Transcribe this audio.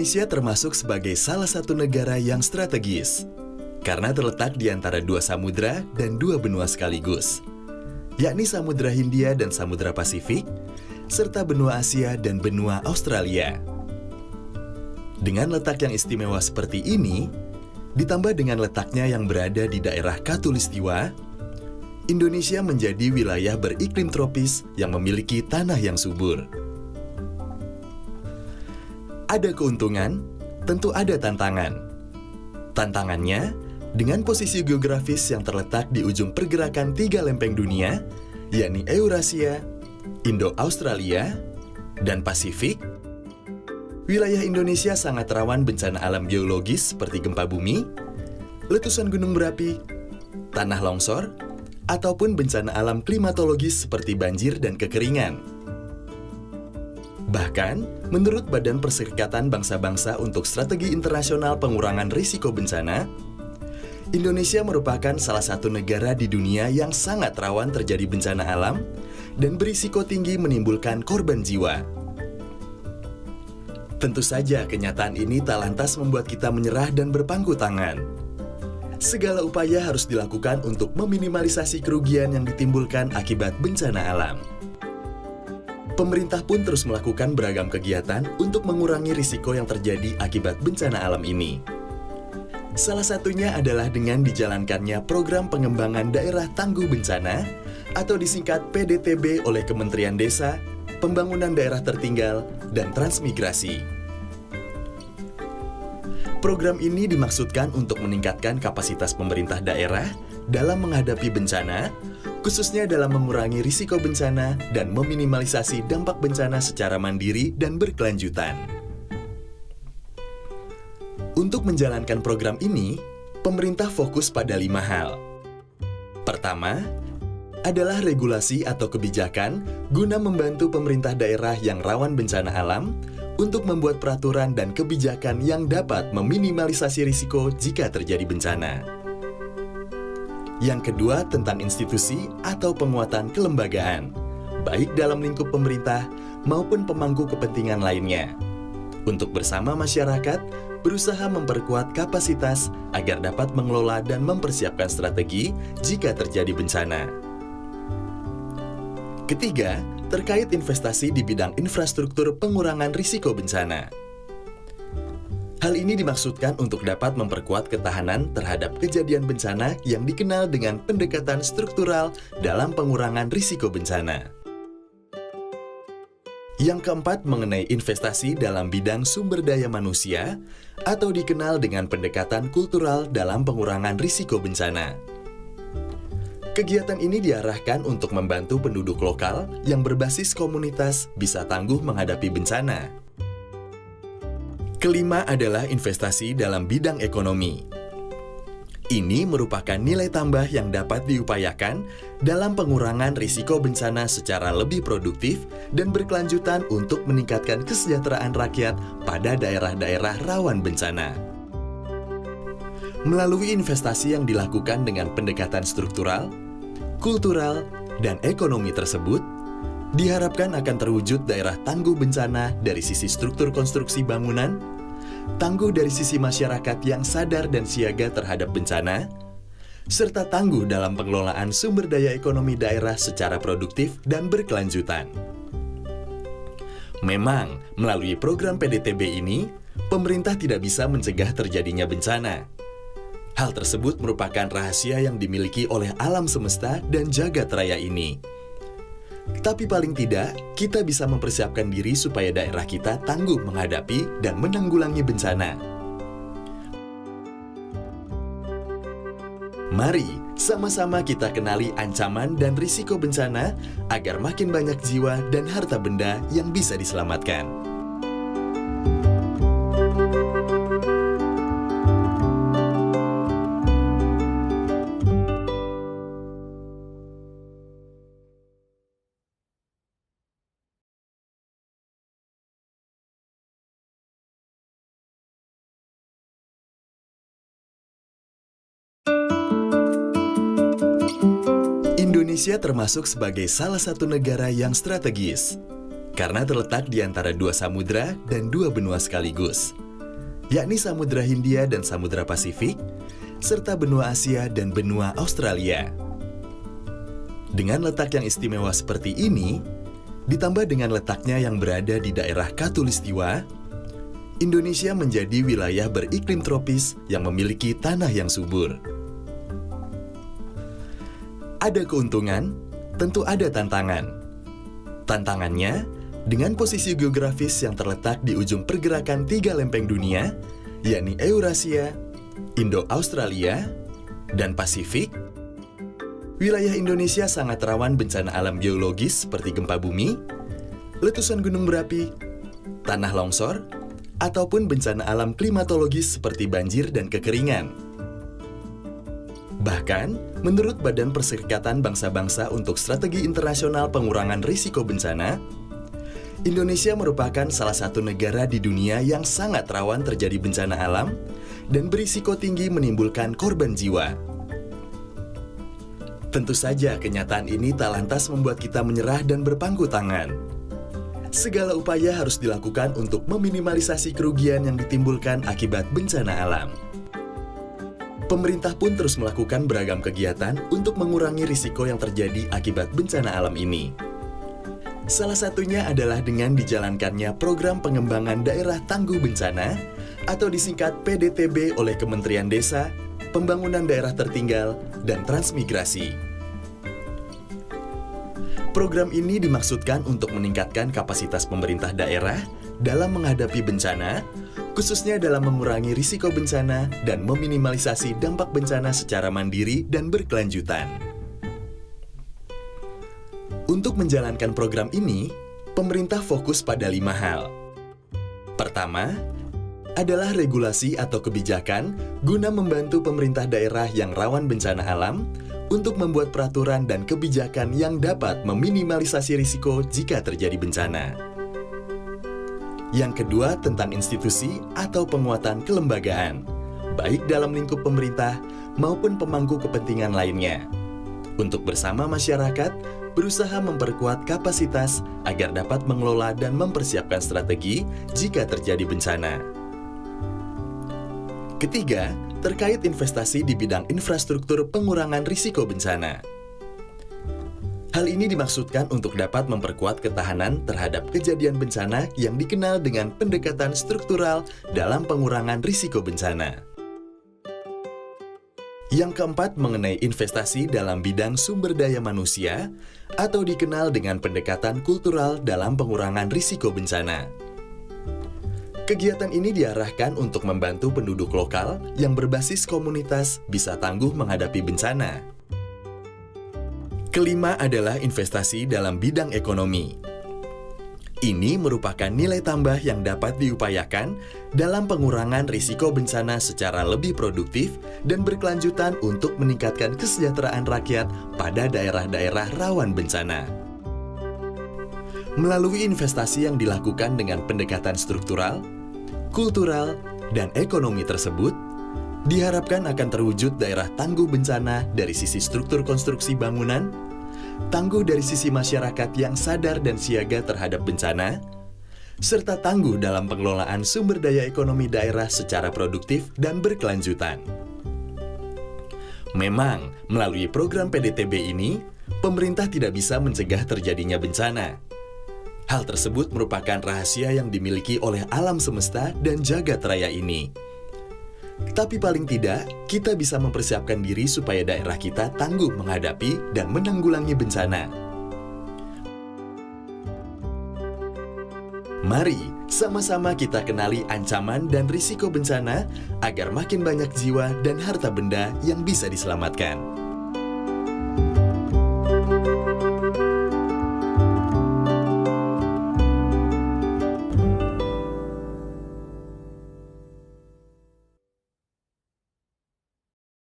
Indonesia termasuk sebagai salah satu negara yang strategis karena terletak di antara dua samudra dan dua benua sekaligus, yakni Samudra Hindia dan Samudra Pasifik, serta benua Asia dan benua Australia. Dengan letak yang istimewa seperti ini, ditambah dengan letaknya yang berada di daerah Khatulistiwa, Indonesia menjadi wilayah beriklim tropis yang memiliki tanah yang subur. Ada keuntungan, tentu ada tantangan. Tantangannya, dengan posisi geografis yang terletak di ujung pergerakan tiga lempeng dunia, yakni Eurasia, Indo-Australia, dan Pasifik, wilayah Indonesia sangat rawan bencana alam geologis seperti gempa bumi, letusan gunung berapi, tanah longsor, ataupun bencana alam klimatologis seperti banjir dan kekeringan. Bahkan, menurut Badan Perserikatan Bangsa-Bangsa untuk Strategi Internasional Pengurangan Risiko Bencana, Indonesia merupakan salah satu negara di dunia yang sangat rawan terjadi bencana alam dan berisiko tinggi menimbulkan korban jiwa. Tentu saja kenyataan ini tak lantas membuat kita menyerah dan berpangku tangan. Segala upaya harus dilakukan untuk meminimalisasi kerugian yang ditimbulkan akibat bencana alam. Pemerintah pun terus melakukan beragam kegiatan untuk mengurangi risiko yang terjadi akibat bencana alam ini. Salah satunya adalah dengan dijalankannya program pengembangan daerah tangguh bencana atau disingkat PDTB oleh Kementerian Desa, Pembangunan Daerah Tertinggal, dan Transmigrasi. Program ini dimaksudkan untuk meningkatkan kapasitas pemerintah daerah dalam menghadapi bencana, khususnya dalam mengurangi risiko bencana dan meminimalisasi dampak bencana secara mandiri dan berkelanjutan. Untuk menjalankan program ini, pemerintah fokus pada 5 hal. Pertama, adalah regulasi atau kebijakan guna membantu pemerintah daerah yang rawan bencana alam untuk membuat peraturan dan kebijakan yang dapat meminimalisasi risiko jika terjadi bencana. Yang kedua, tentang institusi atau penguatan kelembagaan, baik dalam lingkup pemerintah maupun pemangku kepentingan lainnya, untuk bersama masyarakat berusaha memperkuat kapasitas agar dapat mengelola dan mempersiapkan strategi jika terjadi bencana. Ketiga, terkait investasi di bidang infrastruktur pengurangan risiko bencana. Hal ini dimaksudkan untuk dapat memperkuat ketahanan terhadap kejadian bencana yang dikenal dengan pendekatan struktural dalam pengurangan risiko bencana. Yang keempat, mengenai investasi dalam bidang sumber daya manusia atau dikenal dengan pendekatan kultural dalam pengurangan risiko bencana. Kegiatan ini diarahkan untuk membantu penduduk lokal yang berbasis komunitas bisa tangguh menghadapi bencana. Kelima adalah investasi dalam bidang ekonomi. Ini merupakan nilai tambah yang dapat diupayakan dalam pengurangan risiko bencana secara lebih produktif dan berkelanjutan untuk meningkatkan kesejahteraan rakyat pada daerah-daerah rawan bencana. Melalui investasi yang dilakukan dengan pendekatan struktural, kultural, dan ekonomi tersebut, diharapkan akan terwujud daerah tangguh bencana dari sisi struktur konstruksi bangunan, tangguh dari sisi masyarakat yang sadar dan siaga terhadap bencana, serta tangguh dalam pengelolaan sumber daya ekonomi daerah secara produktif dan berkelanjutan. Memang, melalui program PDTB ini, pemerintah tidak bisa mencegah terjadinya bencana. Hal tersebut merupakan rahasia yang dimiliki oleh alam semesta dan jagat raya ini. Tapi paling tidak, kita bisa mempersiapkan diri supaya daerah kita tangguh menghadapi dan menanggulangi bencana. Mari sama-sama kita kenali ancaman dan risiko bencana agar makin banyak jiwa dan harta benda yang bisa diselamatkan. Indonesia termasuk sebagai salah satu negara yang strategis karena terletak di antara dua samudra dan dua benua sekaligus, yakni Samudra Hindia dan Samudra Pasifik, serta benua Asia dan benua Australia. Dengan letak yang istimewa seperti ini, ditambah dengan letaknya yang berada di daerah Khatulistiwa, Indonesia menjadi wilayah beriklim tropis yang memiliki tanah yang subur. Ada keuntungan, tentu ada tantangan. Tantangannya, dengan posisi geografis yang terletak di ujung pergerakan 3 lempeng dunia, yakni Eurasia, Indo-Australia, dan Pasifik, wilayah Indonesia sangat rawan bencana alam geologis seperti gempa bumi, letusan gunung berapi, tanah longsor, ataupun bencana alam klimatologis seperti banjir dan kekeringan. Bahkan, menurut Badan Perserikatan Bangsa-Bangsa untuk Strategi Internasional Pengurangan Risiko Bencana, Indonesia merupakan salah satu negara di dunia yang sangat rawan terjadi bencana alam dan berisiko tinggi menimbulkan korban jiwa. Tentu saja kenyataan ini tak lantas membuat kita menyerah dan berpangku tangan. Segala upaya harus dilakukan untuk meminimalisasi kerugian yang ditimbulkan akibat bencana alam. Pemerintah pun terus melakukan beragam kegiatan untuk mengurangi risiko yang terjadi akibat bencana alam ini. Salah satunya adalah dengan dijalankannya program pengembangan daerah tangguh bencana atau disingkat PDTB oleh Kementerian Desa, Pembangunan Daerah Tertinggal, dan Transmigrasi. Program ini dimaksudkan untuk meningkatkan kapasitas pemerintah daerah dalam menghadapi bencana, khususnya dalam mengurangi risiko bencana dan meminimalisasi dampak bencana secara mandiri dan berkelanjutan. Untuk menjalankan program ini, pemerintah fokus pada 5 hal. Pertama, adalah regulasi atau kebijakan guna membantu pemerintah daerah yang rawan bencana alam untuk membuat peraturan dan kebijakan yang dapat meminimalisasi risiko jika terjadi bencana. Yang kedua, tentang institusi atau penguatan kelembagaan, baik dalam lingkup pemerintah maupun pemangku kepentingan lainnya, untuk bersama masyarakat berusaha memperkuat kapasitas agar dapat mengelola dan mempersiapkan strategi jika terjadi bencana. Ketiga, terkait investasi di bidang infrastruktur pengurangan risiko bencana. Hal ini dimaksudkan untuk dapat memperkuat ketahanan terhadap kejadian bencana yang dikenal dengan pendekatan struktural dalam pengurangan risiko bencana. Yang keempat, mengenai investasi dalam bidang sumber daya manusia atau dikenal dengan pendekatan kultural dalam pengurangan risiko bencana. Kegiatan ini diarahkan untuk membantu penduduk lokal yang berbasis komunitas bisa tangguh menghadapi bencana. Kelima adalah investasi dalam bidang ekonomi. Ini merupakan nilai tambah yang dapat diupayakan dalam pengurangan risiko bencana secara lebih produktif dan berkelanjutan untuk meningkatkan kesejahteraan rakyat pada daerah-daerah rawan bencana. Melalui investasi yang dilakukan dengan pendekatan struktural, kultural, dan ekonomi tersebut, diharapkan akan terwujud daerah tangguh bencana dari sisi struktur konstruksi bangunan, tangguh dari sisi masyarakat yang sadar dan siaga terhadap bencana, serta tangguh dalam pengelolaan sumber daya ekonomi daerah secara produktif dan berkelanjutan. Memang, melalui program PDTB ini, pemerintah tidak bisa mencegah terjadinya bencana. Hal tersebut merupakan rahasia yang dimiliki oleh alam semesta dan jagat raya ini. Tapi paling tidak, kita bisa mempersiapkan diri supaya daerah kita tangguh menghadapi dan menanggulangi bencana. Mari sama-sama kita kenali ancaman dan risiko bencana agar makin banyak jiwa dan harta benda yang bisa diselamatkan.